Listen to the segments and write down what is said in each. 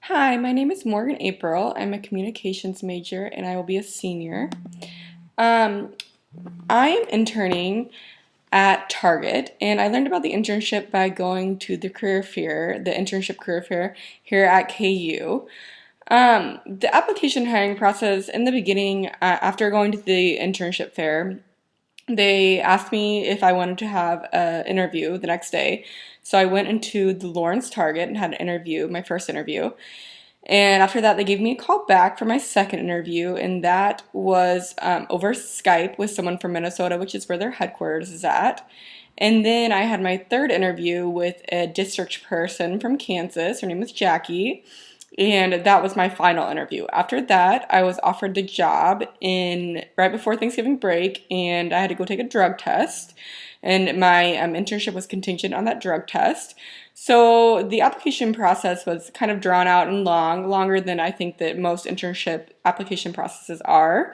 Hi, my name is Morgan April. I'm a communications major and I will be a senior. Um, I am interning at Target and I learned about the internship by going to the career fair, the internship career fair here at KU. The application hiring process in the beginning, after going to the internship fair, they asked me if I wanted to have an interview the next day. So I went into the Lawrence Target and had an interview, my first interview. And after that, they gave me a call back for my second interview, and that was over Skype with someone from Minnesota, which is where their headquarters is at. And then I had my third interview with a district person from Kansas. Her name was Jackie. And that was my final interview. After that, I was offered the job in right before Thanksgiving break, and I had to go take a drug test. And my internship was contingent on that drug test. So the application process was kind of drawn out and long, longer than I think that most internship application processes are.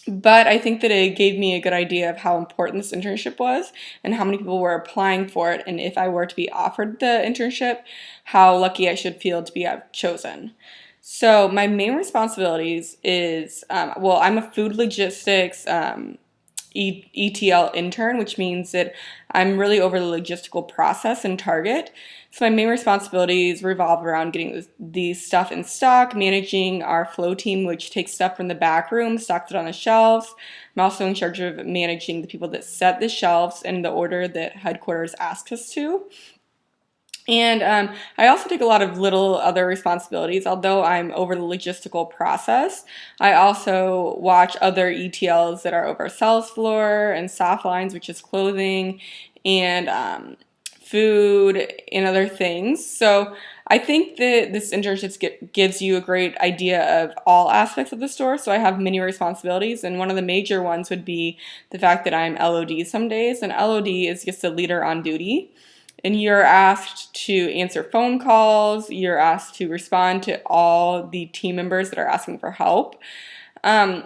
But I think that it gave me a good idea of how important this internship was and how many people were applying for it. And if I were to be offered the internship, how lucky I should feel to be chosen. So my main responsibilities is, I'm a food logistics ETL intern, which means that I'm really over the logistical process in Target. So my main responsibilities revolve around getting the stuff in stock, managing our flow team, which takes stuff from the back room, stocks it on the shelves. I'm also in charge of managing the people that set the shelves in the order that headquarters asks us to. And I also take a lot of little other responsibilities. Although I'm over the logistical process, I also watch other ETLs that are over sales floor and soft lines, which is clothing and food and other things. So I think that this internship gives you a great idea of all aspects of the store. So I have many responsibilities, and one of the major ones would be the fact that I'm LOD some days, and LOD is just a leader on duty. And you're asked to answer phone calls, you're asked to respond to all the team members that are asking for help. Um,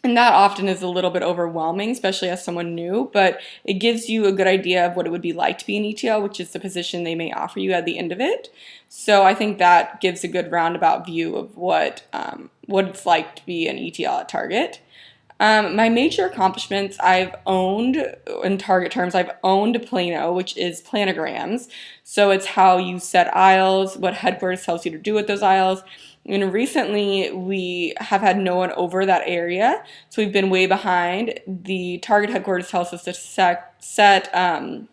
and that often is a little bit overwhelming, especially as someone new, but it gives you a good idea of what it would be like to be an ETL, which is the position they may offer you at the end of it. So I think that gives a good roundabout view of what it's like to be an ETL at Target. My major accomplishments I've owned, in Target terms, I've owned Plano, which is planograms. So it's how you set aisles, what headquarters tells you to do with those aisles. And recently we have had no one over that area, so we've been way behind. The Target headquarters tells us to set certain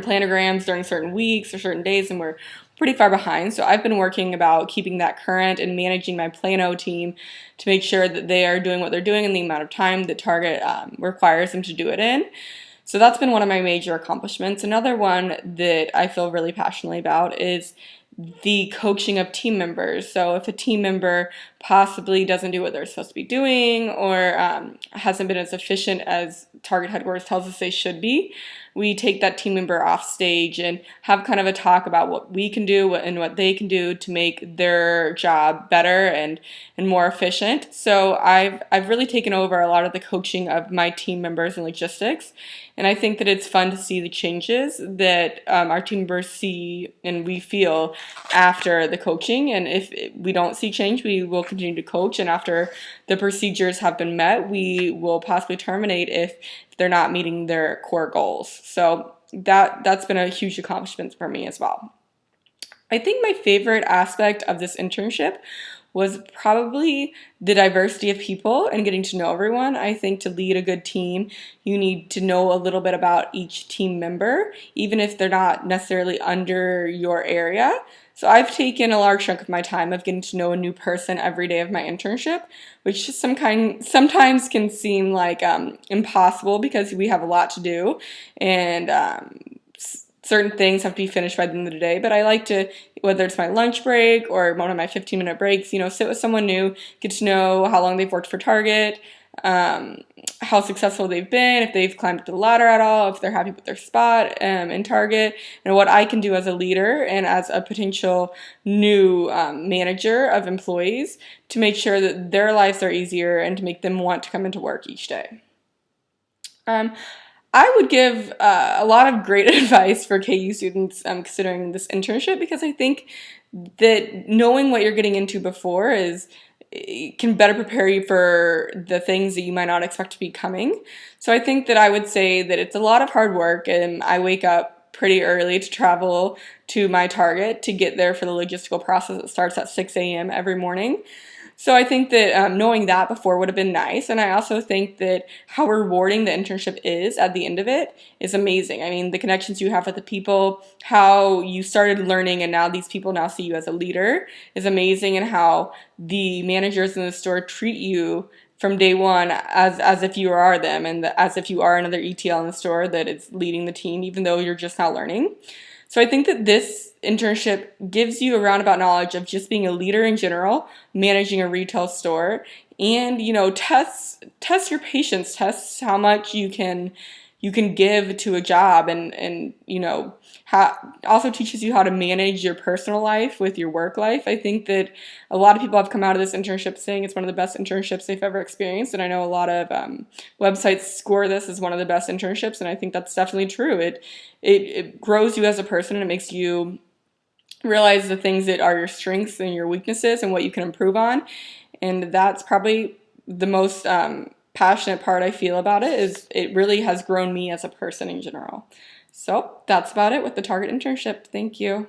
planograms during certain weeks or certain days, and we're pretty far behind. So I've been working about keeping that current and managing my Plano team to make sure that they are doing what they're doing in the amount of time that Target requires them to do it in. So that's been one of my major accomplishments. Another one that I feel really passionately about is the coaching of team members. So if a team member possibly doesn't do what they're supposed to be doing or hasn't been as efficient as Target headquarters tells us they should be, we take that team member off stage and have kind of a talk about what we can do and what they can do to make their job better and more efficient. So I've really taken over a lot of the coaching of my team members in logistics, and I think that it's fun to see the changes that our team members see and we feel after the coaching. And if we don't see change, we will continue to coach. And after the procedures have been met, we will possibly terminate if they're not meeting their core goals. So that's been a huge accomplishment for me as well. I think my favorite aspect of this internship was probably the diversity of people and getting to know everyone. I think to lead a good team, you need to know a little bit about each team member, even if they're not necessarily under your area. So I've taken a large chunk of my time of getting to know a new person every day of my internship, which sometimes can seem like impossible because we have a lot to do and certain things have to be finished by the end of the day. But I like to, whether it's my lunch break or one of my 15-minute breaks, sit with someone new, get to know how long they've worked for Target, how successful they've been, if they've climbed up the ladder at all, if they're happy with their spot in Target, and what I can do as a leader and as a potential new manager of employees to make sure that their lives are easier and to make them want to come into work each day. I would give a lot of great advice for KU students considering this internship because I think that knowing what you're getting into before is it can better prepare you for the things that you might not expect to be coming. So I think that I would say that it's a lot of hard work, and I wake up pretty early to travel to my target to get there for the logistical process. It starts at 6 a.m. every morning. So I think that knowing that before would have been nice. And I also think that how rewarding the internship is at the end of it is amazing. I mean, the connections you have with the people, how you started learning and now these people now see you as a leader is amazing, and how the managers in the store treat you from day one as if you are them, and as if you are another ETL in the store that is leading the team, even though you're just now learning. So I think that this internship gives you a roundabout knowledge of just being a leader in general, managing a retail store, and test your patience, test how much you can give to a job, and also teaches you how to manage your personal life with your work life. I think that a lot of people have come out of this internship saying it's one of the best internships they've ever experienced, and I know a lot of websites score this as one of the best internships, and I think that's definitely true. It grows you as a person, and it makes you realize the things that are your strengths and your weaknesses and what you can improve on. And that's probably the most passionate part I feel about it, is it really has grown me as a person in general. So that's about it with the Target internship. Thank you.